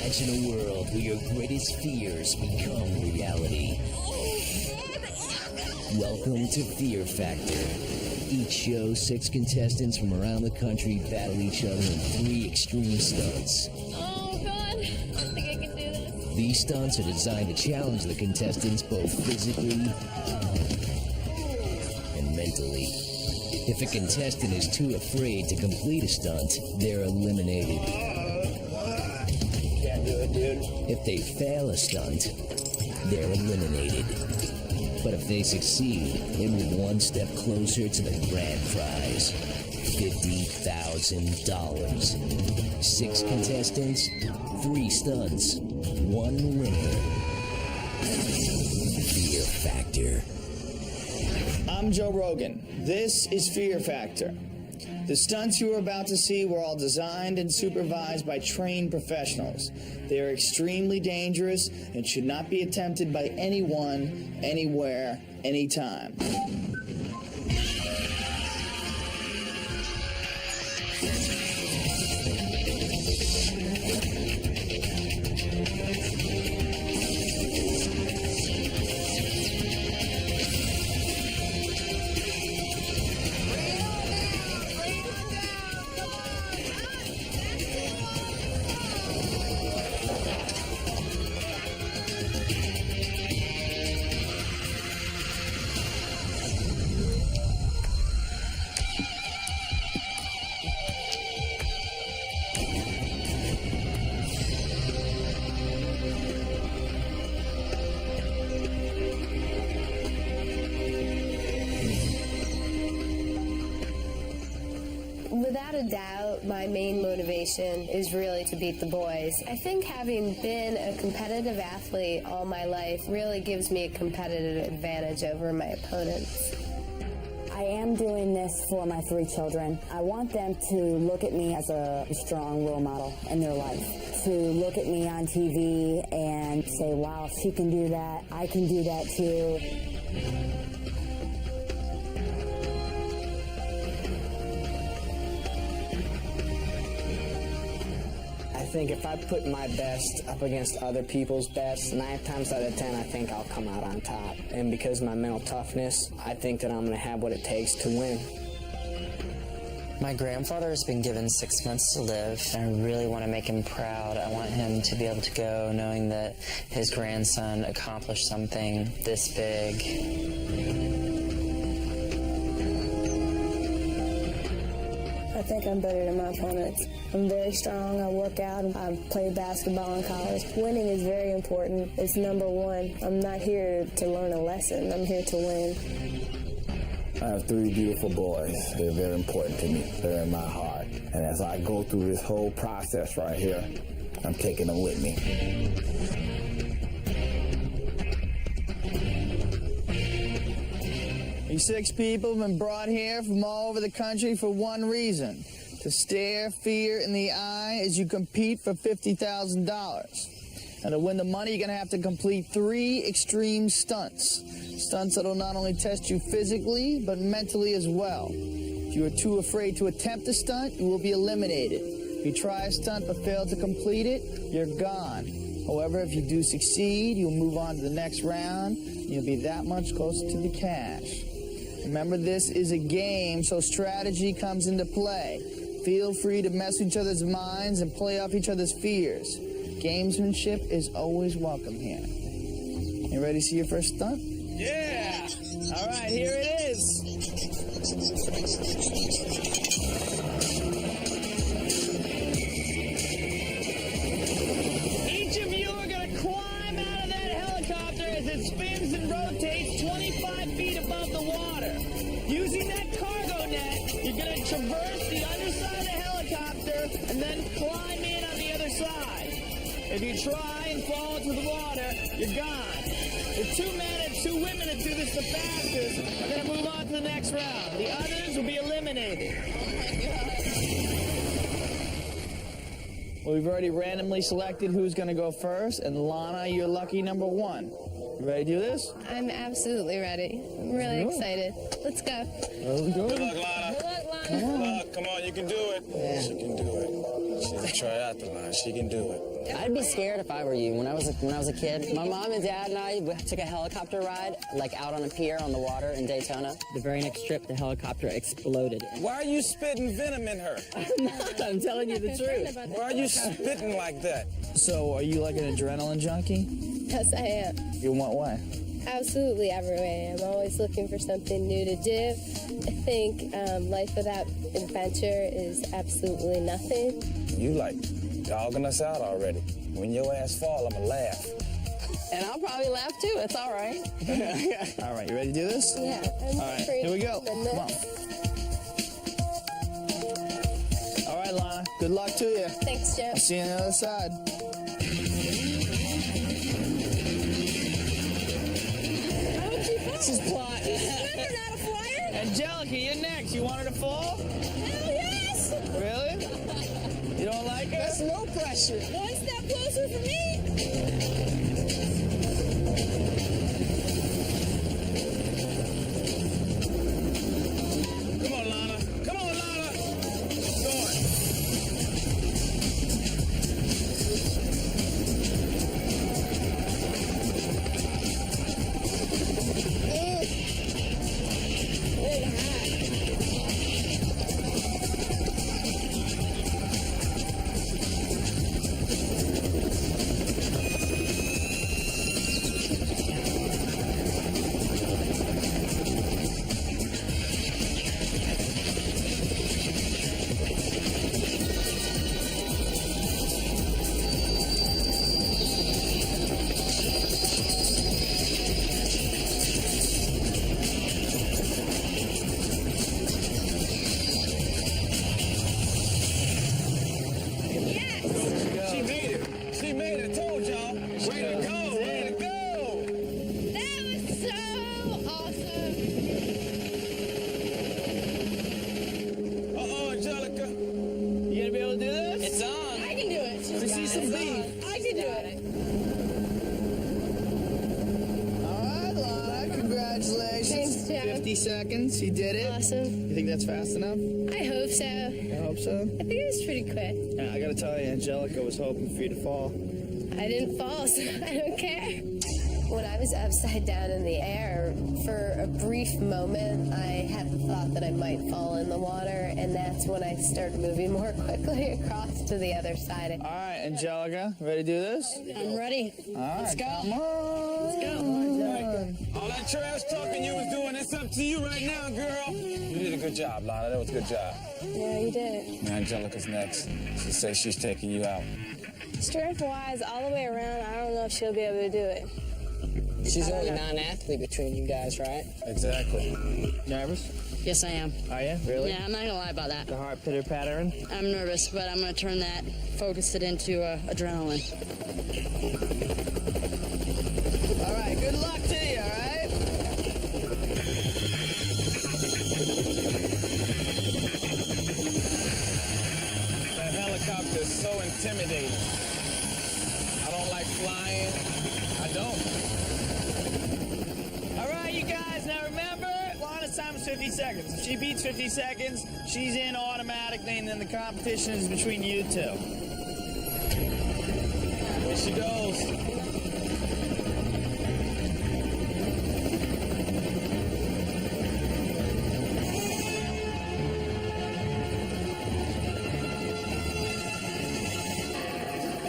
Imagine a world where your greatest fears become reality. Welcome to Fear Factor. Each show, 6 contestants from around the country battle each other in 3 extreme stunts. Oh, God. I don't think I can do this. These stunts are designed to challenge the contestants both physically and mentally. If a contestant is too afraid to complete a stunt, they're eliminated. Can't do it, dude. If they fail a stunt, they're eliminated. But if they succeed, they move one step closer to the grand prize, $50,000. 6 contestants, 3 stunts, 1 winner. Fear Factor. I'm Joe Rogan. This is Fear Factor. The stunts you are about to see were all designed and supervised by trained professionals. They are extremely dangerous and should not be attempted by anyone, anywhere, anytime. Without a doubt, my main motivation is really to beat the boys. I think having been a competitive athlete all my life really gives me a competitive advantage over my opponents. I am doing this for my 3 children. I want them to look at me as a strong role model in their life. To look at me on TV and say, wow, if she can do that, I can do that too. I think if I put my best up against other people's best, 9 times out of 10, I think I'll come out on top. And because of my mental toughness, I think that I'm going to have what it takes to win. My grandfather has been given 6 months to live, and I really want to make him proud. I want him to be able to go knowing that his grandson accomplished something this big. I think I'm better than my opponents. I'm very strong, I work out, I play basketball in college. Winning is very important. It's number one. I'm not here to learn a lesson, I'm here to win. I have 3 beautiful boys. They're very important to me. They're in my heart. And as I go through this whole process right here, I'm taking them with me. You 6 people have been brought here from all over the country for one reason: to stare fear in the eye as you compete for $50,000. And to win the money, you're going to have to complete 3 extreme stunts. Stunts that will not only test you physically, but mentally as well. If you are too afraid to attempt a stunt, you will be eliminated. If you try a stunt but fail to complete it, you're gone. However, if you do succeed, you'll move on to the next round, and you'll be that much closer to the cash. Remember, this is a game, so strategy comes into play. Feel free to mess with each other's minds and play off each other's fears. Gamesmanship is always welcome here. You ready to see your first stunt? Yeah! All right, here it is. Each of you are going to climb out of that helicopter as it spins and rotates 25 feet above the water. Using that cargo net, you're going to traverse the underside of the helicopter and then climb in on the other side. If you try and fall into the water, you're gone. The 2 men and 2 women that do this the fastest are going to move on to the next round. The others will be eliminated. Oh my God. Well, we've already randomly selected who's going to go first, and Lana, you're lucky number 1. You ready to do this? I'm absolutely ready. I'm really excited. Let's go. Let's go. Good luck, Lana. Good luck, Lana. Good luck. Come on, you can do it. Yes, you can do it. She's a triathlon. She can do it. I'd be scared if I were you. When I was a kid, my mom and dad and I took a helicopter ride, like out on a pier on the water in Daytona. The very next trip, the helicopter exploded. Why are you spitting venom in her? I'm not. I'm telling you the truth. Why are you spitting like that? So, are you like an adrenaline junkie? Yes, I am. In what way? Absolutely every way. I'm always looking for something new to do. I think life without adventure is absolutely nothing. You like dogging us out already. When your ass fall, I'ma laugh. And I'll probably laugh too. It's all right. All right, you ready to do this? Yeah. All right, here we go. Come on. All right, Lana. Good luck to you. Thanks, Joe. I'll see you on the other side. This is plot. Remember, not a flyer? Angelica, you're next. You want her to fall? Hell yes! Really? You don't like her? There's no pressure. One step closer for me. Come on, Lana. Come on, Lana. Go on. She made it. She made it. I told y'all. Way to go. Way to go. That was so awesome. Uh-oh, Angelica. You gonna be able to do this? It's on. I can do it. Let me see some beef. I can do it. All right, Lana. Congratulations. Thanks, Joe. 50 seconds. You did it. Awesome. You think that's fast enough? I hope so. I hope so. I think it was pretty quick. Yeah, I gotta tell you, Angelica was hoping for you to fall. I didn't fall, so I don't care. When I was upside down in the air, for a brief moment, I had the thought that I might fall in the water, and that's when I started moving more quickly across to the other side. All right, Angelica, ready to do this? I'm ready. All right, Let's go. come on. Let's go. All that trash talking you was doing, it's up to you right now, girl. You did a good job, Lana. That was a good job. Yeah, you did. Now Angelica's next. She says she's taking you out. Strength-wise, all the way around, I don't know if she'll be able to do it. She's the only non-athlete between you guys, right? Exactly. Nervous? Yes, I am. Are you? Really? Yeah, I'm not gonna lie about that. The heart pitter-pattering? I'm nervous, but I'm gonna turn that, focus it into adrenaline. All right, good luck to you, all right? That helicopter is so intimidating. I don't like flying. I don't. All right, you guys, now remember, Lana's time is 50 seconds. If she beats 50 seconds, she's in automatically, and then the competition is between you two. Here she goes.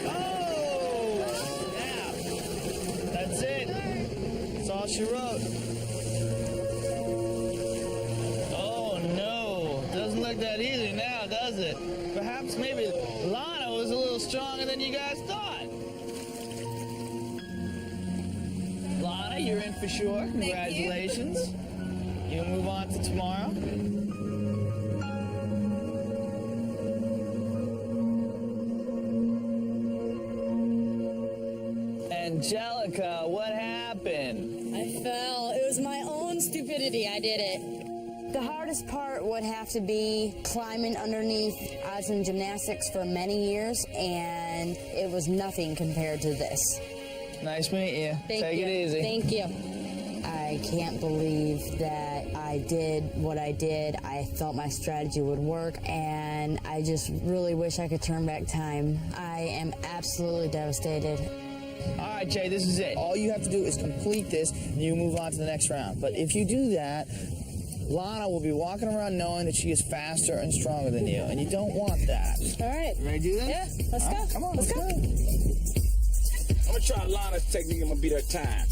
Oh! Now, that's it. That's all she wrote. Oh, no. Doesn't look that easy now, does it? Perhaps maybe Lana was a little stronger than you guys thought. Lana, you're in for sure. Congratulations. You move on to tomorrow. Angelica, what happened? I fell. It was my own stupidity. I did it. The hardest part would have to be climbing underneath. I was in gymnastics for many years, and it was nothing compared to this. Nice meeting you. Thank Take you. it easy. Thank you. I can't believe that I did what I did. I thought my strategy would work, and I just really wish I could turn back time. I am absolutely devastated. All right, Jay, this is it. All you have to do is complete this, and you move on to the next round. But if you do that, Lana will be walking around knowing that she is faster and stronger than you, and you don't want that. All right. You ready to do this? Yeah, let's go. Come on, let's go. I'm gonna try Lana's technique. I'm gonna beat her time.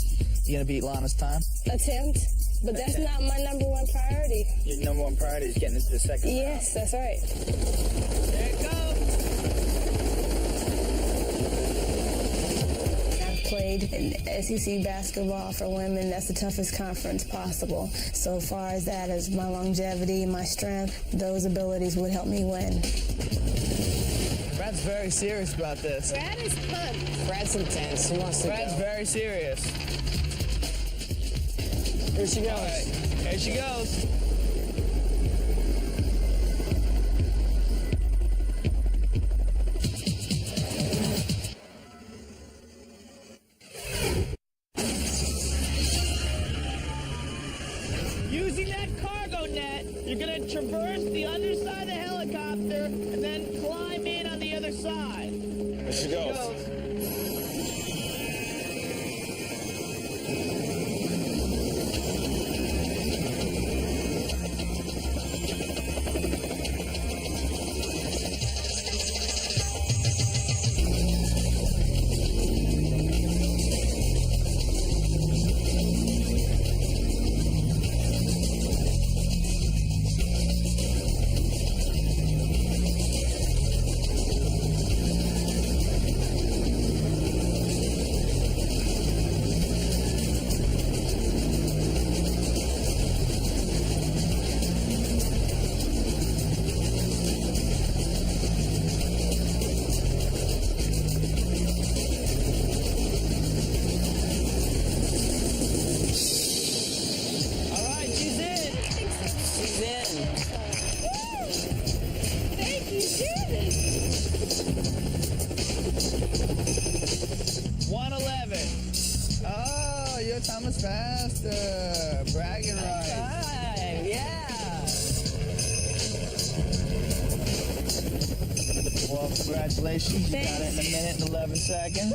You gonna beat Lana's time? Attempt. But that's not my number one priority. Your number one priority is getting into the second round. Yes, that's right. There it goes. I've played in SEC basketball for women. That's the toughest conference possible. So far as that as my longevity, my strength, those abilities would help me win. Brad's very serious about this. Brad is pumped. Brad's intense. He wants to Brad's go. very serious. Here she goes. All right, here she goes. Using that cargo net, you're going to traverse the underside of the helicopter and then climb in on the other side. There she goes. Thomas faster. Bragging rights. Time, yeah. Well, congratulations. You got it in a minute and 11 seconds.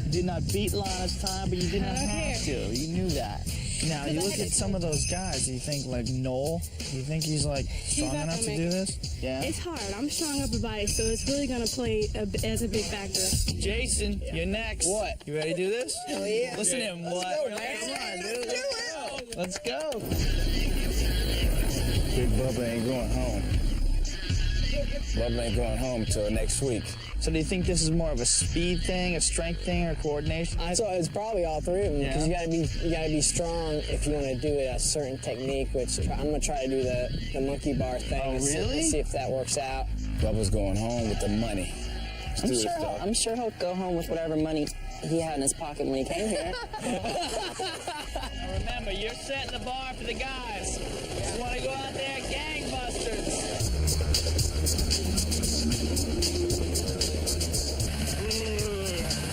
You did not beat Lana's time, but you did not have to. You knew that. Now, you look at some of those guys, you think like Noel, you think he's like strong enough to do this? Yeah. It's hard. I'm strong upper body, so it's really going to play as a big factor. Jason, you're next. What? You ready to do this? Hell yeah. Listen to him. What? Come on, dude. Let's go. Big Bubba ain't going home. Bubba ain't going home till next week. So do you think this is more of a speed thing, a strength thing, or coordination? So it's probably all three of them because you gotta be strong if you want to do it a certain technique. Which I'm gonna try to do the monkey bar thing. Oh, really? And see if that works out. Bubba's going home with the money. I'm sure he'll go home with whatever money he had in his pocket when he came here. Now remember, you're setting the bar for the guys. You want to go out there gangbusters.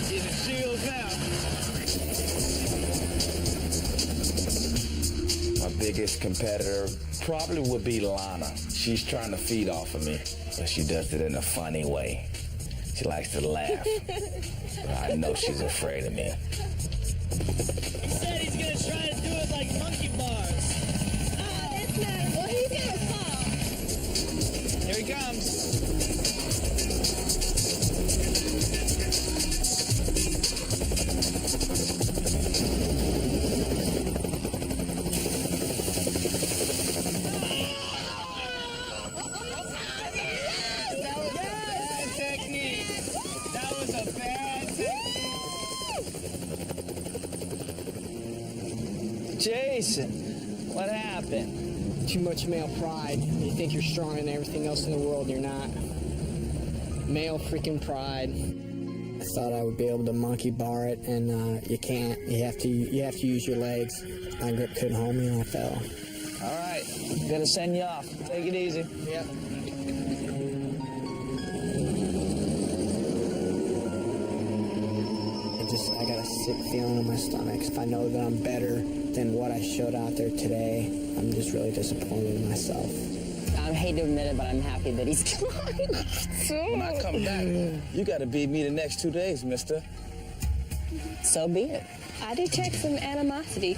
These are shields now. My biggest competitor probably would be Lana. She's trying to feed off of me, but she does it in a funny way. She likes to laugh. But I know she's afraid of me. He said he's going to try to do it like monkey bars. It's not. Well, he's going to fall. Here he comes. Jason, what happened? Too much male pride. You think you're stronger than everything else in the world, and you're not. Male freaking pride. I thought I would be able to monkey bar it, and you can't. You have to use your legs. My grip couldn't hold me, and I fell. All right, gonna send you off. Take it easy. Yep. I got a sick feeling in my stomach. If I know that I'm better than what I showed out there today, I'm just really disappointed in myself. I hate to admit it, but I'm happy that he's gone. When I come back, you got to beat me the next 2 days, mister. So be it. I detect some animosity.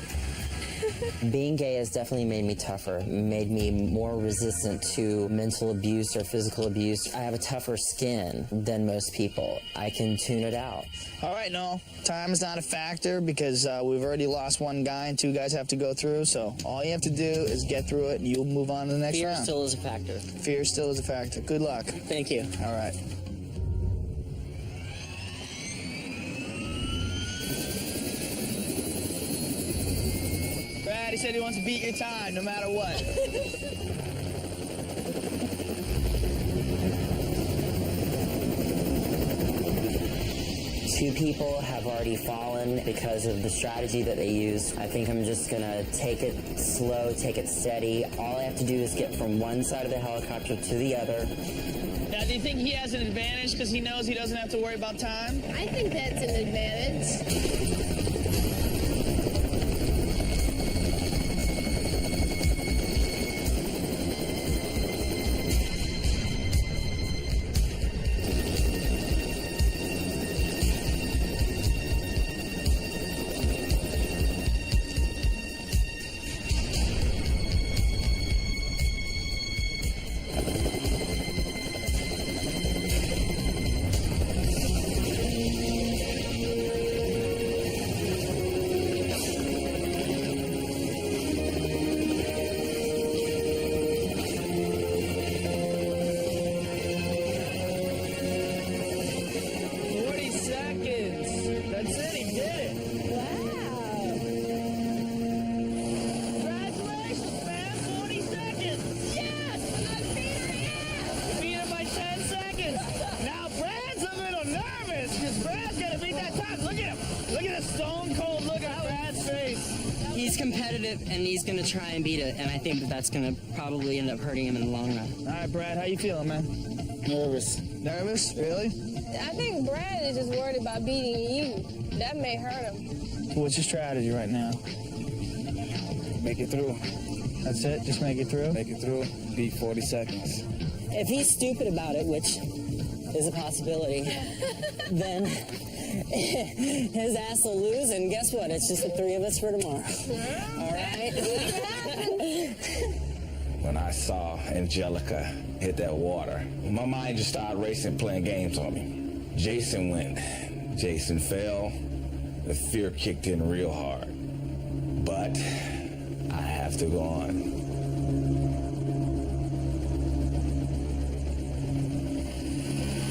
Being gay has definitely made me tougher, made me more resistant to mental abuse or physical abuse. I have a tougher skin than most people. I can tune it out. All right, no, time is not a factor because we've already lost one guy and 2 guys have to go through. So all you have to do is get through it and you'll move on to the next round. Fear still is a factor. Fear still is a factor. Good luck. Thank you. All right. Brad, he said he wants to beat your time no matter what. 2 people have already fallen because of the strategy that they used. I think I'm just gonna take it slow, take it steady. All I have to do is get from one side of the helicopter to the other. Now, do you think he has an advantage because he knows he doesn't have to worry about time? I think that's an advantage. He's competitive, and he's going to try and beat it, and I think that that's going to probably end up hurting him in the long run. All right, Brad, how you feeling, man? Nervous. Nervous? Really? I think Brad is just worried about beating you. That may hurt him. What's your strategy right now? Make it through. That's it? Just make it through? Make it through. Beat 40 seconds. If he's stupid about it, which is a possibility, then his ass will lose, and guess what? It's just the 3 of us for tomorrow. All right? When I saw Angelica hit that water, my mind just started racing, playing games on me. Jason went. Jason fell. The fear kicked in real hard. But I have to go on.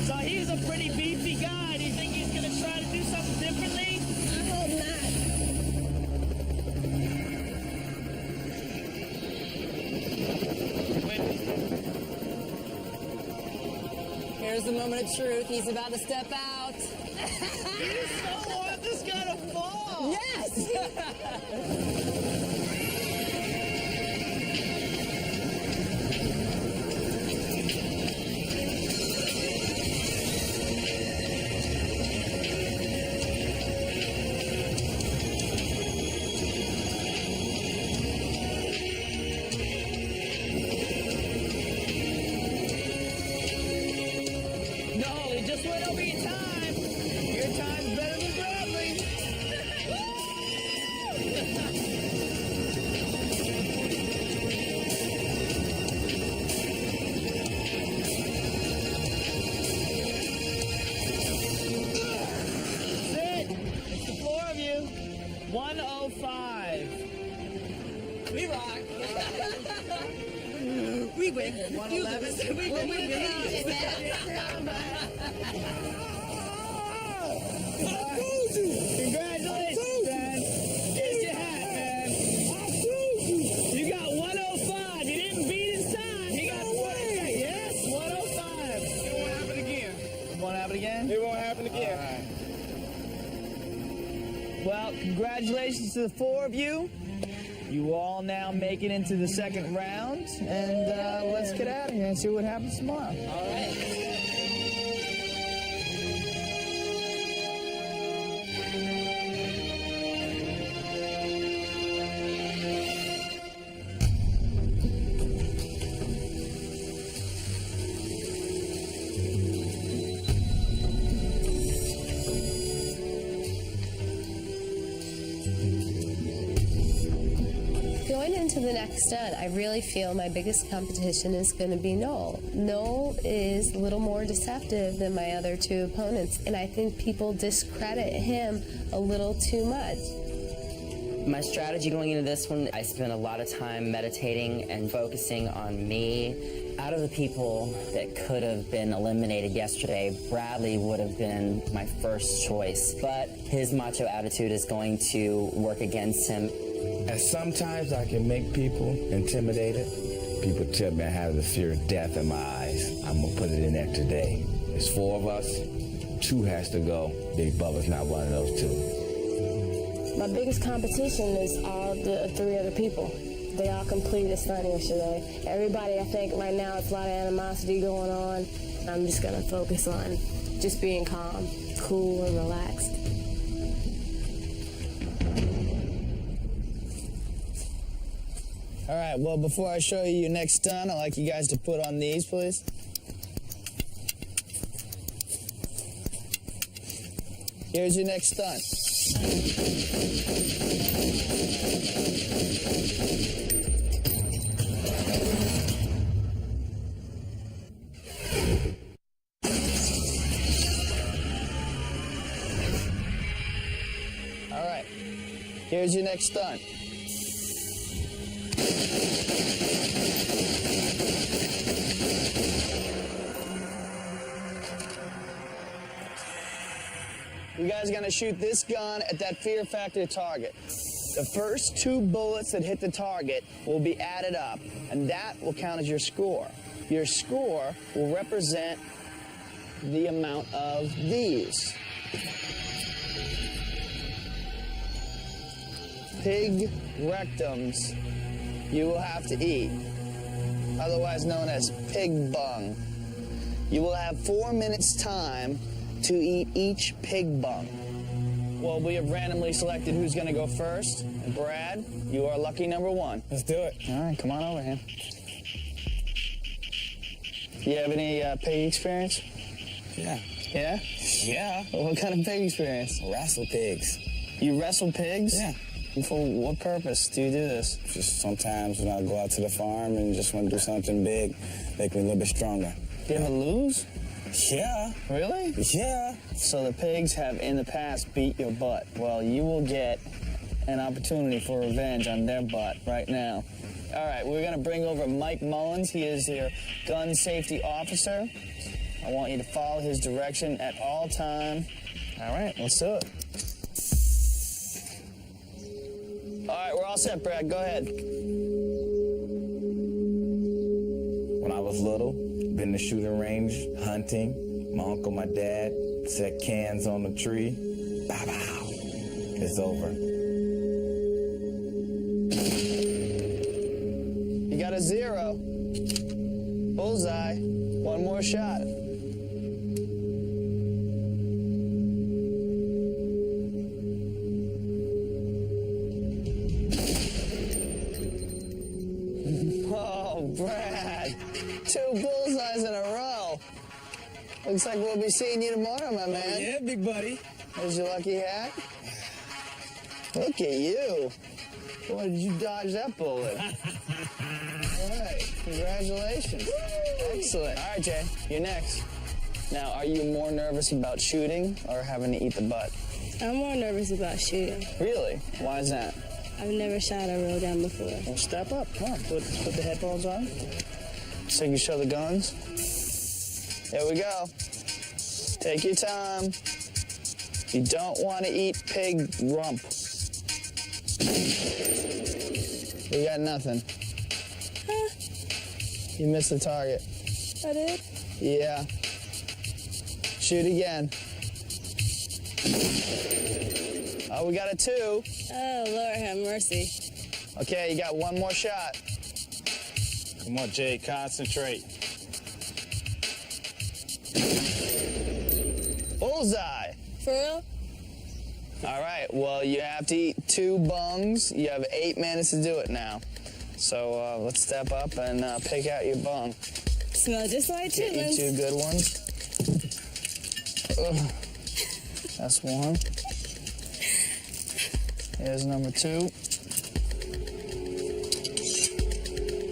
So he's a pretty beefy guy. Do you think he's going to try to do something differently? I hope not. Here's the moment of truth. He's about to step out. You so want this guy to fall. Yes! No, he just went over your time. Your time's better than Bradley. That's it. It's the 4 of you. 105. We rock. We win. 111. We win. Congratulations, man. Here's your hat, man. You got 105. You didn't beat his time. You got 105. Yes, 105. It won't happen again. Want to have it again? It won't happen again. Well, congratulations to the 4 of you. You all now make it into the second round, and let's get out of here and see what happens tomorrow. All right. to the next stunt, I really feel my biggest competition is going to be Noel. Noel is a little more deceptive than my other two opponents, and I think people discredit him a little too much. My strategy going into this one, I spent a lot of time meditating and focusing on me. Out of the people that could have been eliminated yesterday, Bradley would have been my first choice, but his macho attitude is going to work against him. And sometimes I can make people intimidated. People tell me I have the fear of death in my eyes. I'm gonna put it in there today. There's 4 of us, 2 has to go. Big Bubba's not one of those 2. My biggest competition is all the 3 other people. They all completed a stunt yesterday. Everybody, I think right now it's a lot of animosity going on. I'm just gonna focus on just being calm, cool, and relaxed. All right, well, before I show you your next stunt, I'd like you guys to put on these, please. Here's your next stunt. All right, here's your next stunt. You guys are gonna shoot this gun at that fear factor target. The first 2 bullets that hit the target will be added up, and that will count as your score. Your score will represent the amount of these. Pig rectums you will have to eat, otherwise known as pig bung. You will have 4 minutes time to eat each pig bung. Well, we have randomly selected who's gonna go first. And Brad, you are lucky number 1. Let's do it. All right, come on over here. You have any pig experience? Yeah. Yeah? Yeah. Well, what kind of pig experience? Wrestle pigs. You wrestle pigs? Yeah. For what purpose do you do this? Just sometimes when I go out to the farm and just want to do something big, make me a little bit stronger. Do you ever lose? Yeah. Really? Yeah. So the pigs have in the past beat your butt. Well, you will get an opportunity for revenge on their butt right now. All right, we're gonna bring over Mike Mullins. He is your gun safety officer. I want you to follow his direction at all time. All right, let's do it. All right, we're all set, Brad. Go ahead. When I was little, been in the shooting range, hunting. My uncle, my dad, set cans on the tree. Bow, bow. It's over. You got a 0. Bullseye. 1 more shot. Oh, Brad. 2 bullseyes in a row. Looks like we'll be seeing you tomorrow, my man. Oh, yeah, big buddy. There's your lucky hat. Look at you. Boy, did you dodge that bullet? All right, congratulations. Excellent. All right, Jay, you're next. Now, are you more nervous about shooting or having to eat the butt? I'm more nervous about shooting. Really? Why is that? I've never shot a real gun before. Well, step up. Come on, put the headphones on so you can show the guns. There we go. Take your time. You don't want to eat pig rump. We got nothing. Huh? You missed the target. I did? Yeah. Shoot again. Oh, we got a 2. Oh, Lord have mercy. Okay, you got 1 more shot. Come on, Jay, concentrate. Bullseye. For real? All right, well, you have to eat 2 bungs. You have 8 minutes to do it now. So let's step up and pick out your bung. Smell just like Get you chitlins. 2 good ones. Ugh. That's 1. Here's number 2.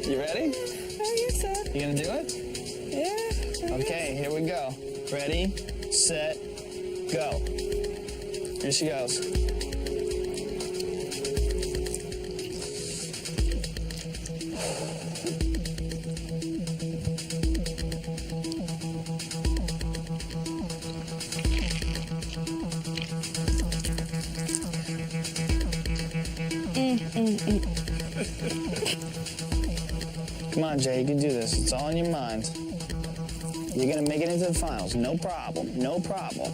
You ready? I guess so. You gonna do it? Yeah. Okay, here we go. Ready, set, go. Here she goes. Come on, Jay, you can do this. It's all in your mind. You're gonna make it into the finals. No problem. No problem.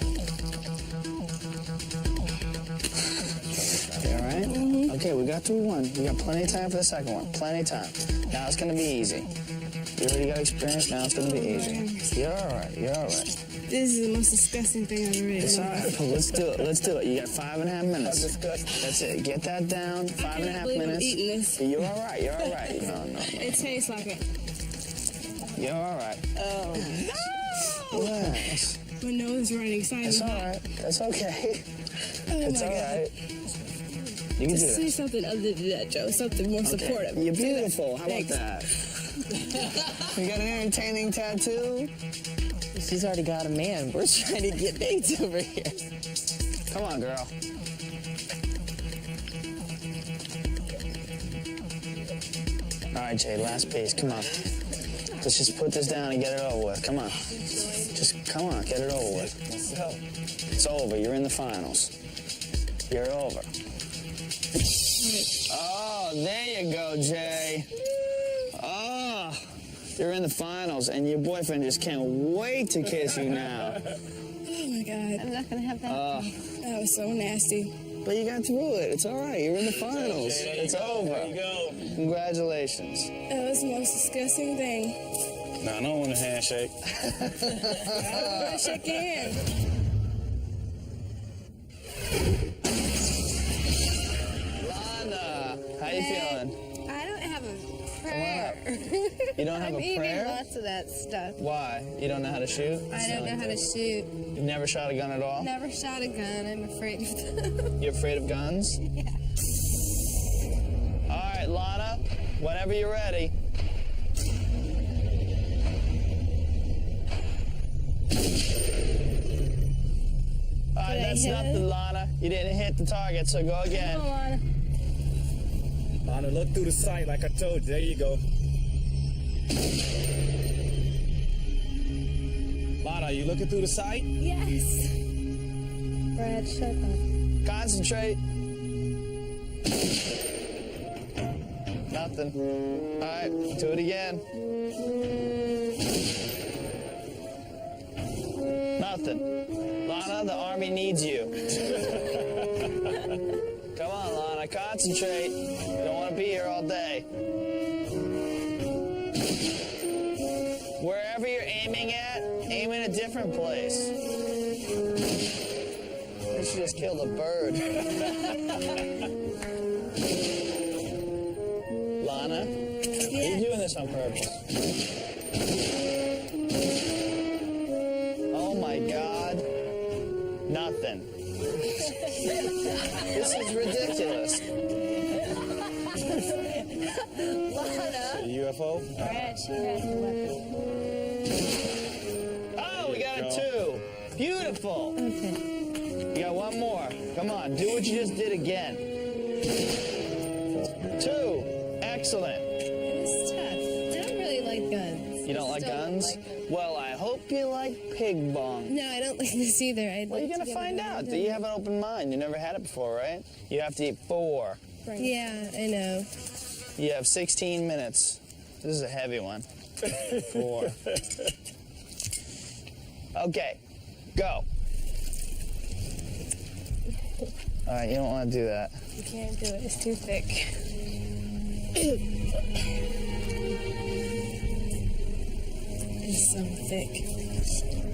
You all right? Mm-hmm. Okay, we got through one. We got plenty of time for the second one. Plenty of time. Now it's gonna be easy. You already got experience. Now it's gonna be easy. You're all right. You're all right. This is the most disgusting thing I've ever eaten. It's all right. Let's do it. Let's do it. You got 5.5 minutes. That's it. Get that down. 5.5 minutes. I'm eating this. You're all right. You're all right. No. It tastes like it. You're all right. Oh. No! Relax. My nose is running excited. It's all right. That's okay. Oh It's my all God. right. You can do Just say it. something other than that, Joe. Something more supportive. You're beautiful. How about Thanks. that? You got an entertaining tattoo? She's already got a man. We're trying to get dates over here. Come on, girl. All right, Jay, last piece. Come on. Let's just put this down and get it over with. Come on. Just come on, get it over with. Let's go. It's over. You're in the finals. You're over. Oh, there you go, Jay. Oh, you're in the finals, and your boyfriend just can't wait to kiss you now. Oh my God. I'm not gonna have that. That was so nasty. But you got through it. It's all right. You're in the finals. It's over. There you go. Congratulations. That was the most disgusting thing. No, I don't want a handshake. I want to shake your hand. Lana, how you feeling? I don't have a prayer. You don't have I'm a eating prayer? lots of that stuff. How you don't know how to shoot? I don't know how to shoot. You've never shot a gun at all? Never shot a gun. I'm afraid of them. You're afraid of guns? Yeah. All right, Lana, whenever you're ready. All right, Did I that's hit nothing, it? Lana. You didn't hit the target, so go again. Come on. Lana, look through the sight like I told you. There you go. Lana, are you looking through the sight? Yes. Brad, shut up. Concentrate. Nothing. All right, do it again. Nothing. Lana, the Army needs you. Come on, Lana, concentrate. You don't want to be here all day. Wherever you're aiming at, aim in a different place. You should just killed a bird. Lana, are you doing this on purpose? Oh my God. Nothing. This is ridiculous. A UFO? Brad, she has the weapon. Oh, we got a 2. Beautiful. Okay. You got one more. Come on, do what you just did again. 2. Excellent. It's tough. I don't really like guns. You don't like Still guns? like them. Well, I hope you like pig bong. No, I don't like this either. Well, you're gonna find out. You have an open mind. You never had it before, right? You have to eat 4. Yeah, I know. You have 16 minutes. This is a heavy one. 4. Okay, go. All right, you don't want to do that. You can't do it. It's too thick. It's so thick.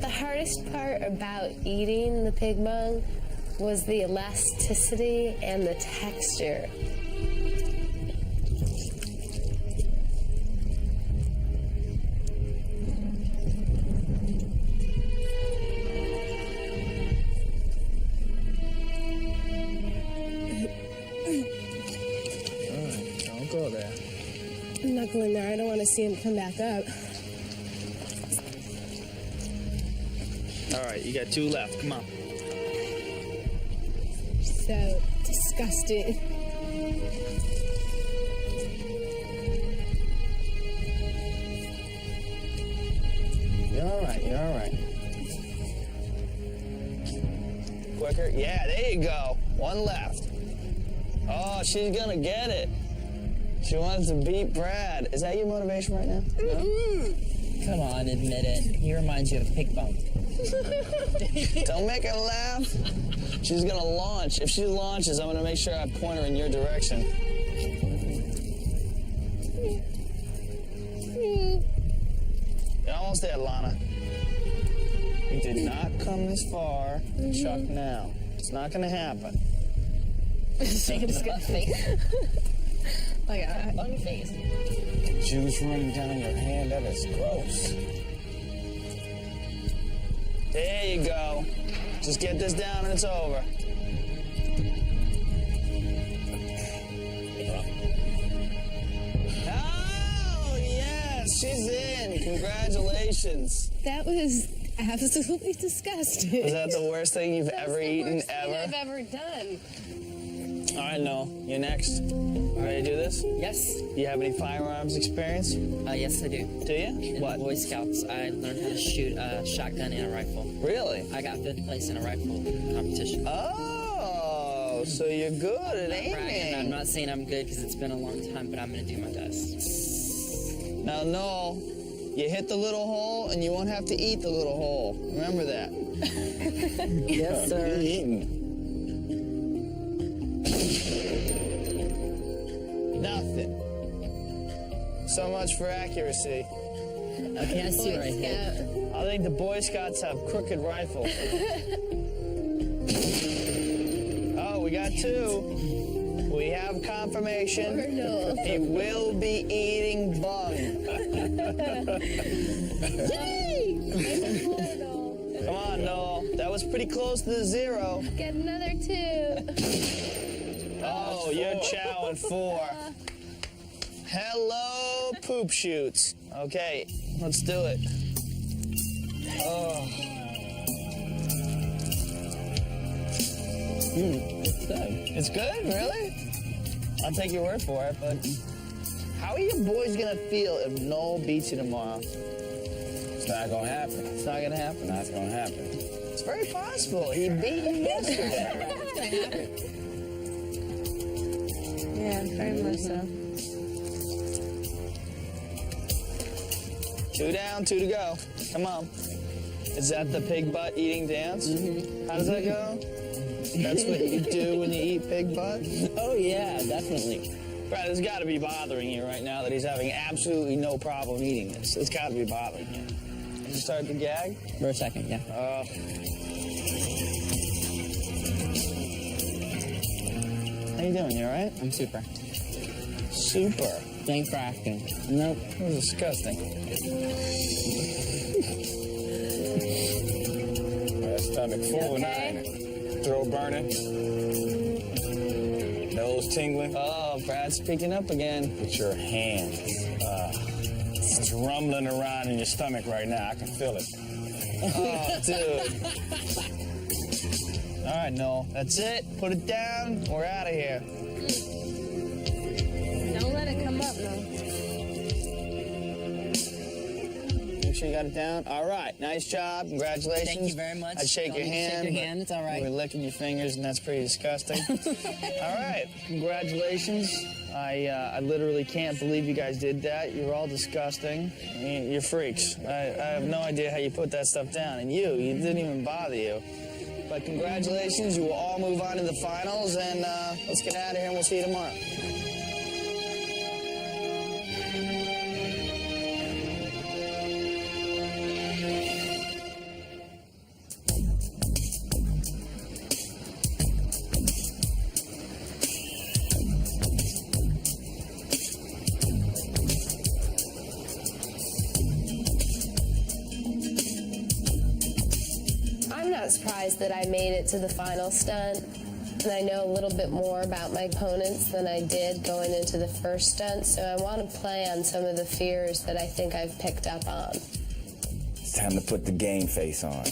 The hardest part about eating the pig bone was the elasticity and the texture. Don't go there. I'm not going there. I to see him come back up. All right, you got 2 left. Come on. So disgusting. You're all right. You're all right. Quicker. Yeah, there you go. 1 left. Oh, she's gonna get it. She wants to beat Brad. Is that your motivation right now? No? Come on, admit it. He reminds you of Pig Bump. Don't make her laugh. She's gonna launch. If she launches, I'm gonna make sure I point her in your direction. You're almost there, Lana. You did not come this far. Chuck now. It's not gonna happen. Jacob's gonna face. Like On your face. Juice running down your hand, that is gross. There you go. Just get this down and it's over. Oh, yes, she's in. Congratulations. That was absolutely disgusting. Is that the worst thing you've ever eaten, Worst thing I've ever done. All right, Noel, you're next. Ready to do this? Yes. Do you have any firearms experience? Yes, I do. Do you? In What? Boy Scouts, I learned how to shoot a shotgun and a rifle. Really? I got 5th place in a rifle competition. Oh, so you're good at Bragging. I'm aiming. not saying I'm good because it's been a long time, but I'm going to do my best. Now, Noel, you hit the little hole and you won't have to eat the little hole. Remember that. Yes, sir. You're eating. Nothing. So much for accuracy. Okay, I see right here. I think the Boy Scouts have crooked rifles. Oh, we got 2. We have confirmation. He will be eating bung. Come on, Noel. That was pretty close to the 0. Get another 2. Oh, you're chowing 4. Hello, poop shoots. Okay, let's do it. Oh. It's good, really? I'll take your word for it, but how are you boys gonna feel if Noel beats you tomorrow? It's not gonna happen. It's not gonna happen. Not gonna happen. It's very possible. He beat you yesterday. Yeah, very much so. 2 down, 2 to go. Come on. Is that the pig butt eating dance? How does that go? That's what you do when you eat pig butt? Oh, yeah, definitely. Brad, it's got to be bothering you right now that he's having absolutely no problem eating this. It's got to be bothering you. Did you start the gag? For a second, yeah. How you doing? You all right? I'm super. Super. Thanks for asking. Nope. That was disgusting. That stomach full now, ain't it? Throat burning. Nose tingling. Oh, Brad's speaking up again. Put your hands. It's rumbling around in your stomach right now. I can feel it. Oh, dude. All right, Noel. That's it. Put it down. We're out of here. Don't let it come up, no. Make sure you got it down. All right. Nice job. Congratulations. Thank you very much. I'd shake Don't your need to hand. shake your hand. It's all right. We're licking your fingers, and that's pretty disgusting. All right. Congratulations. I literally can't believe you guys did that. You're all disgusting. I mean, you're freaks. I have no idea how you put that stuff down. And you didn't even bother you. But congratulations. You will all move on to the finals, and let's get out of here, and we'll see you tomorrow. I'm not surprised that I made it to the final stunt. And I know a little bit more about my opponents than I did going into the first stunt, so I want to play on some of the fears that I think I've picked up on. It's time to put the game face on.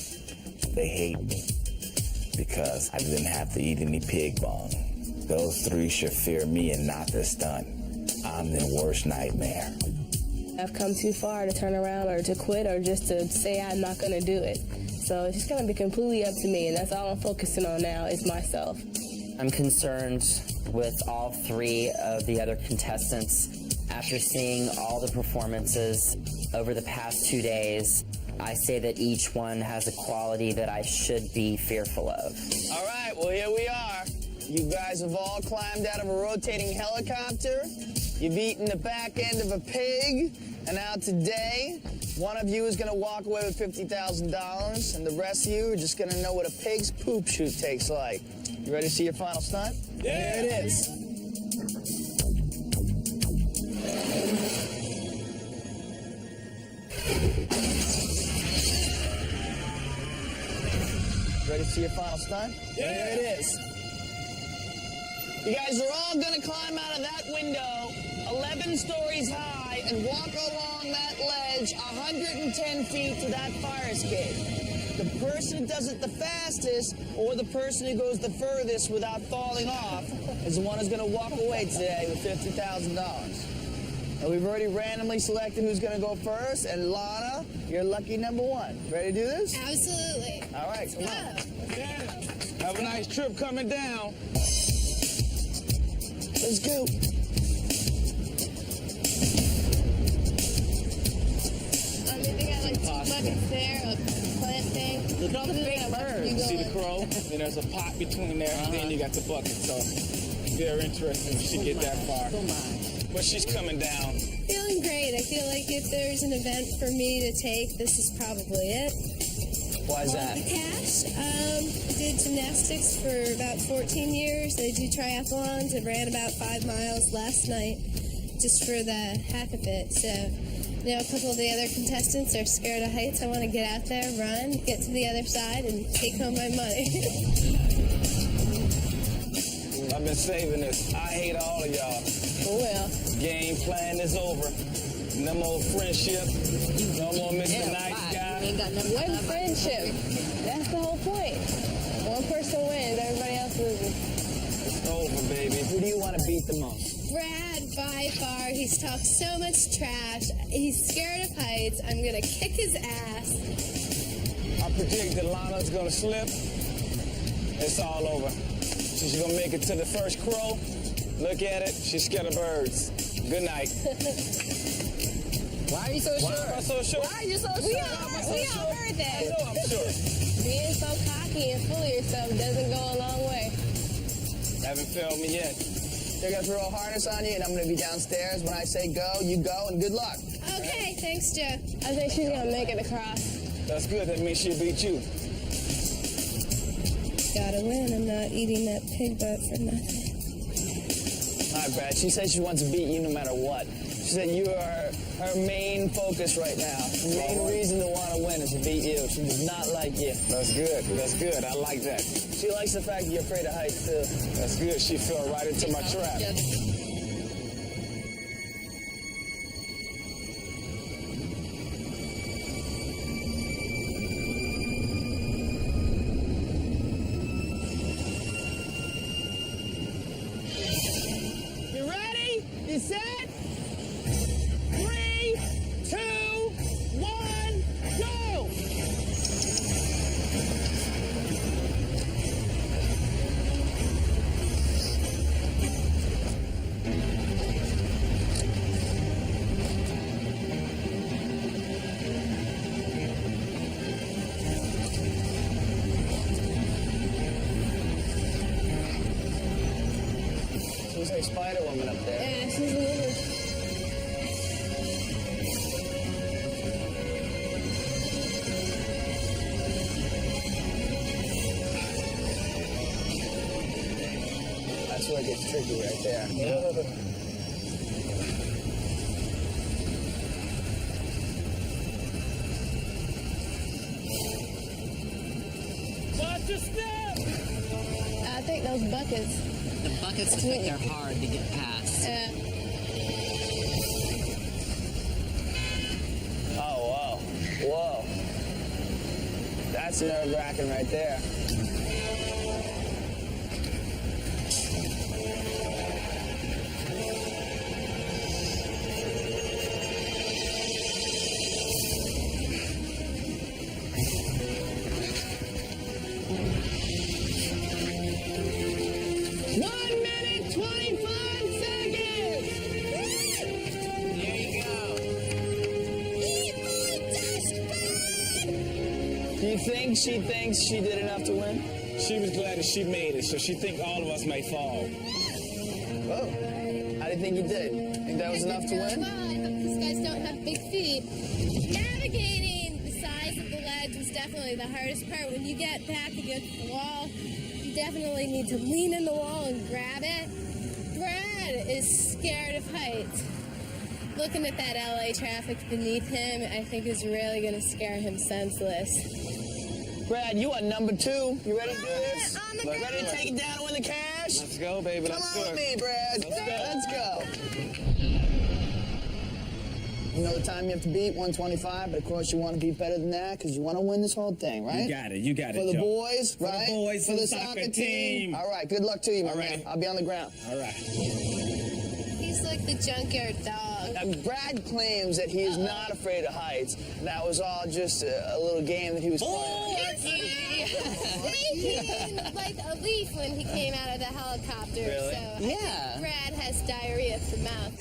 They hate me because I didn't have to eat any pig bone. Those three should fear me and not the stunt. I'm their worst nightmare. I've come too far to turn around or to quit or just to say I'm not going to do it. So it's just going to be completely up to me, and that's all I'm focusing on now is myself. I'm concerned with all three of the other contestants. After seeing all the performances over the past 2 days, I say that each one has a quality that I should be fearful of. All right, well, here we are. You guys have all climbed out of a rotating helicopter. You've eaten the back end of a pig. And now today, one of you is going to walk away with $50,000, and the rest of you are just going to know what a pig's poop chute tastes like. You ready to see your final stunt? Yeah. Here it is. Ready to see your final stunt? Yeah. Here it is. You guys are all going to climb out of that window 11 stories high and walk along that ledge 110 feet to that fire escape. The person who does it the fastest or the person who goes the furthest without falling off is the one who's going to walk away today with $50,000. And we've already randomly selected who's going to go first. And Lana, you're lucky number one. Ready to do this? Absolutely. All right, come on. Yeah. Have a nice trip coming down. Let's go. They got like 2 buckets there, a plant thing. Look at all the big birds. See the crow? Then there's a pot between there, and then you got the bucket. So very interesting if she get that far. But she's coming down. Feeling great. I feel like if there's an event for me to take, this is probably it. Why is that? The cash. I did gymnastics for about 14 years. I do triathlons. I ran about 5 miles last night just for the heck of it. So, you know, a couple of the other contestants are scared of heights. I want to get out there, run, get to the other side, and take home my money. I've been saving this. I hate all of y'all. Well, Game plan is over. No more friendship. No more Mr. Nice Guy. One friendship. That's the whole point. One person wins, everybody else loses. It's over, baby. Who do you want to beat the most? Brad, by far, he's talked so much trash. He's scared of heights. I'm going to kick his ass. I predict that Lana's gonna slip. It's all over. She's gonna make it to the first crow. Look at it. She's scared of birds. Good night. Why are you so Why sure? am I so sure? Why are you so sure? We all heard I that. know I'm sure. Being so cocky and full of yourself doesn't go a long way. Haven't failed me yet. They're going to throw a harness on you, and I'm going to be downstairs. When I say go, you go, and good luck. Okay, thanks, Joe. I think she's going to make it across. That's good. That means she'll beat you. Gotta win. I'm not eating that pig butt for nothing. All right, Brad. She says she wants to beat you no matter what. She said you are her main focus right now. The main reason to want to win is to beat you. She does not like you. That's good. That's good. I like that. She likes the fact that you're afraid of heights, too. That's good. She fell right into my trap. You ready? You set? 3, 2, 1, go! She's like Spider-Woman up there. Yeah, she's moving. That's where it gets tricky right there. Watch your step! I think those buckets. The buckets, I think they're hard to get past. Oh, whoa. Whoa. That's nerve-wracking right there. She thinks she did enough to win? She was glad that she made it, so she thinks all of us may fall. Whoa. How do you think you did? Think that was enough to win? Well, I hope these guys don't have big feet. Navigating the size of the ledge was definitely the hardest part. When you get back against the wall, you definitely need to lean in the wall and grab it. Brad is scared of heights. Looking at that LA traffic beneath him, I think is really going to scare him senseless. Brad, you are number 2. You ready to do this? Ready to take it down and win the cash? Let's go, baby. Come Let's on go. with me, Brad. Let's go. You know the time you have to beat? 125, but of course you want to be better than that because you want to win this whole thing, right? You got it. You got it, For the Joe. boys, For right? the boys, for the soccer team. All right, good luck to you, my man. I'll be on the ground. All right. He's like the junkyard dog. Now, Brad claims that he is not afraid of heights. That was all just a little game that he was playing. Shaking like a leaf when he came out of the helicopter. Really? So I Yeah. think Brad has diarrhea of the mouth.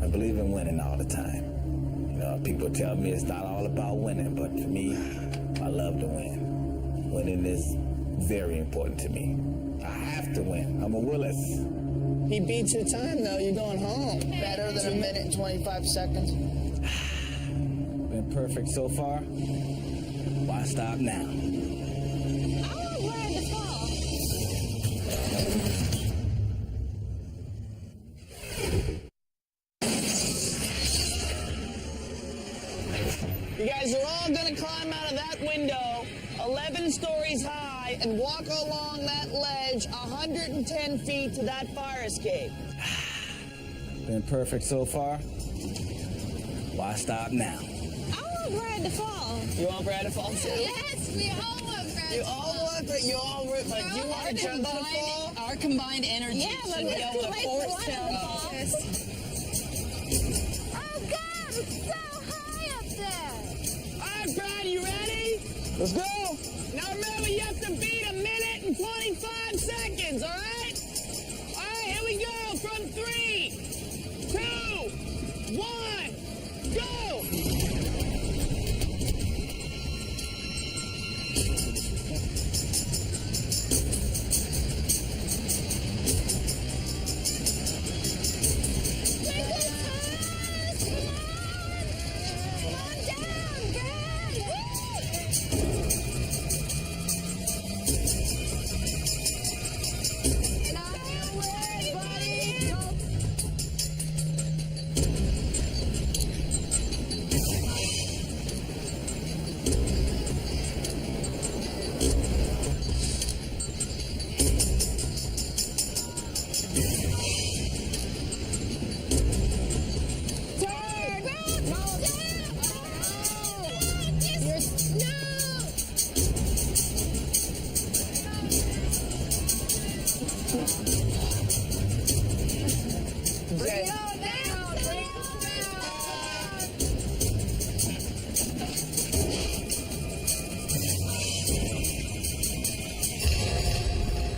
I believe in winning all the time. You know, people tell me it's not all about winning, but for me, I love to win. Winning is very important to me. I have to win. I'm a Willis. He beats your time, though. You're going home. Better than a minute and 25 seconds. Been perfect so far. Why stop now? You guys are all going to climb out of that window 11 stories high and walk along that ledge 110 feet to that fire escape. Been perfect so far. Why stop now? I want Brad to fall. You want Brad to fall too? Yes, we all want Brad to fall. You all want Trevor to fall? Our combined energy should be able to force him. Oh God, it's so high up there. All right, Brad, you ready? Let's go. Now remember, you have to beat a minute and 25 seconds, all right? All right, here we go. From 3, 2, 1, go!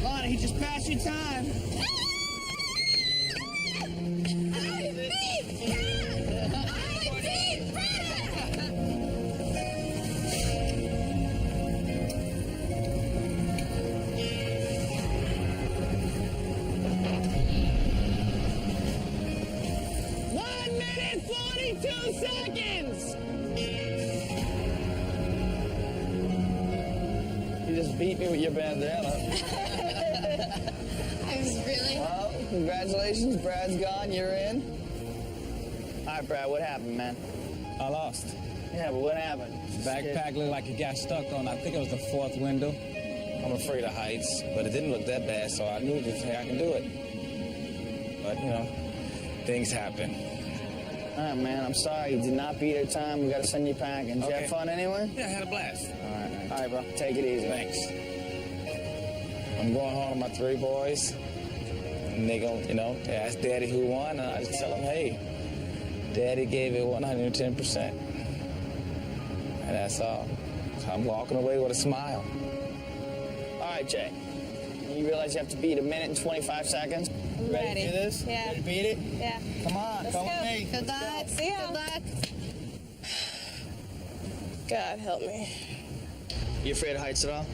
Lonnie, he just passed your time. Beat me with your bandana. I was really... Well, congratulations. Brad's gone. You're in. All right, Brad, what happened, man? I lost. Yeah, but what happened? Backpack looked like it got stuck on, I think it was the 4th window. I'm afraid of heights, but it didn't look that bad, so I knew that hey, I can do it. But, you know, things happen. All right, man, I'm sorry. You did not beat our time. We got to send you packing. Did you have fun anyway? Yeah, I had a blast. All right, bro. Take it easy. Thanks. I'm going home with my 3 boys. And they gon', you know, they ask Daddy who won, and I just tell them, hey, Daddy gave it 110%. And that's all. So I'm walking away with a smile. All right, Jay. You realize you have to beat 1 minute and 25 seconds? I'm ready. To do this? Yeah. Ready to beat it? Yeah. Come on, Let's come go. with me. Good luck. See ya. Good luck. God help me. You afraid of heights at all?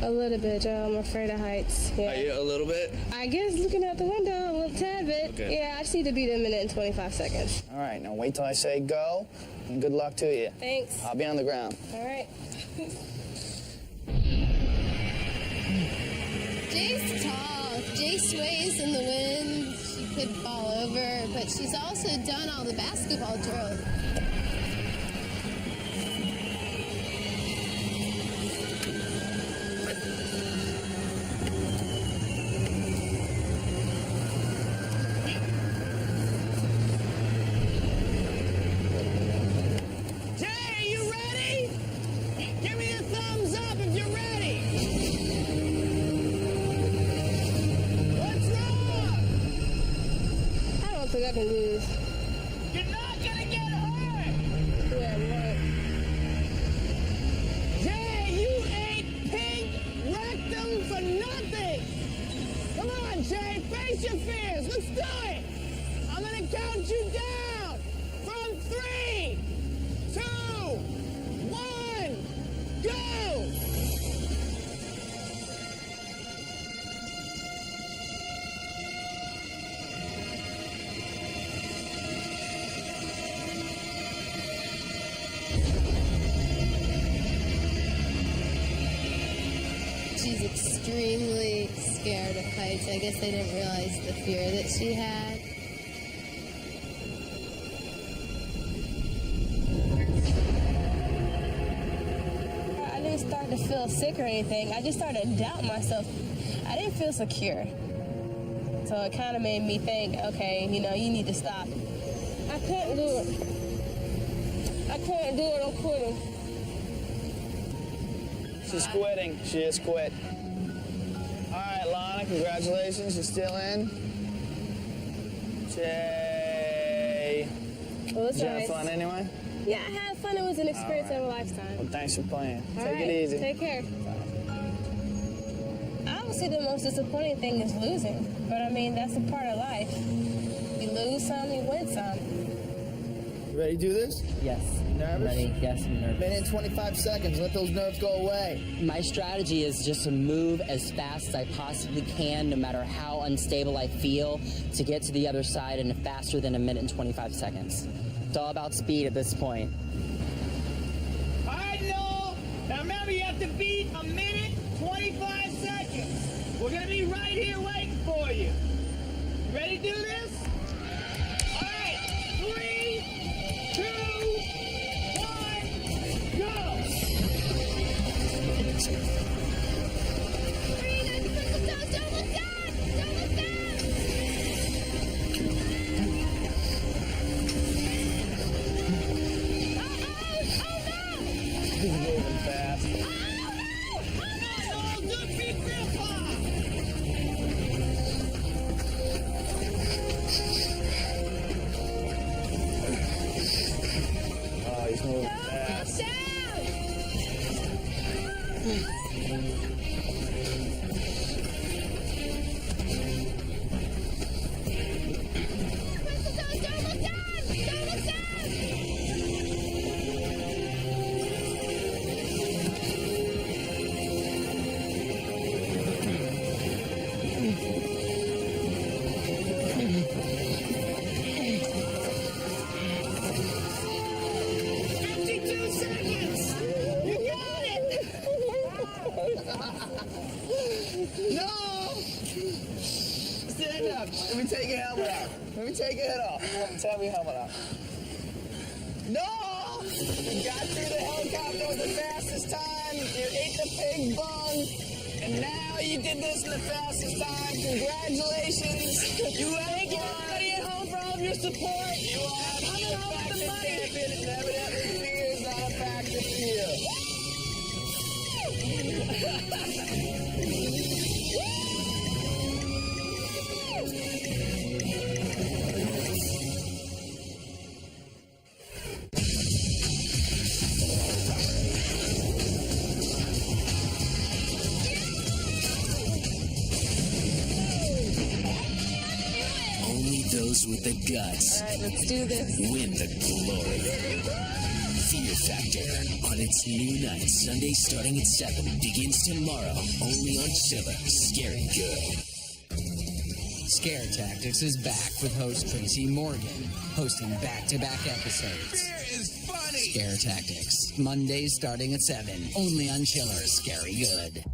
A little bit, Joe. I'm afraid of heights. Yeah. Are you a little bit? I guess looking out the window a little tad bit. Okay. Yeah, I just need to beat 1 minute and 25 seconds. All right, now wait till I say go, and good luck to you. Thanks. I'll be on the ground. All right. Jay's tall. Jay sways in the wind. She could fall over, but she's also done all the basketball drills. Jay, you ready? Give me a thumbs up if you're ready. What's wrong? I don't think I can do this. You're not gonna get hurt. Yeah, right. Jay, you ate pink rectum for nothing. Come on, Jay, face your fears. Let's do it. I'm gonna count you down from 3, 2, 1, go. She's extremely scared of heights. I guess they didn't realize the fear that she had. I didn't start to feel sick or anything. I just started to doubt myself. I didn't feel secure. So it kind of made me think, okay, you know, you need to stop. I couldn't do it. I couldn't do it. I'm quitting. She's quitting. She just quit. All right, Lana, congratulations. You're still in. Jay. Well, it's Did you have nice. fun anyway? Yeah, I had fun. It was an experience of a lifetime. Well, thanks for playing. All Take right, it easy. Take care. Obviously, the most disappointing thing is losing. But I mean, that's a part of life. You lose some, you win some. You ready to do this? Yes. Nervous? Ready? Yes, I'm nervous. Minute and 25 seconds. Let those nerves go away. My strategy is just to move as fast as I possibly can, no matter how unstable I feel, to get to the other side in faster than 1 minute and 25 seconds. It's all about speed at this point. All right, Noel. Now remember, you have to beat 1 minute, 25 seconds. We're going to be right here waiting for you. You ready to do this? All right. 3, 2, 1, go. He's moving fast. Oh, he's moving fast. No! Stand up. Let me take your helmet off. Let me take your head off. Tell me your helmet off. No! You got through the helicopter with the fastest time. You ate the pig bone. And now you did this in the fastest time. Congratulations. You thank everybody at home for all of your support. You are coming home with the money. And evidently fear is not a factor for you. Those with the guts. All right, let's do this. Win the glory. Fear Factor on its new night, Sunday starting at 7, begins tomorrow, only on Chiller. Scary Good. Scare Tactics is back with host Tracy Morgan, hosting back-to-back episodes. Fear is funny. Scare Tactics, Mondays starting at 7, only on Chiller. Scary Good.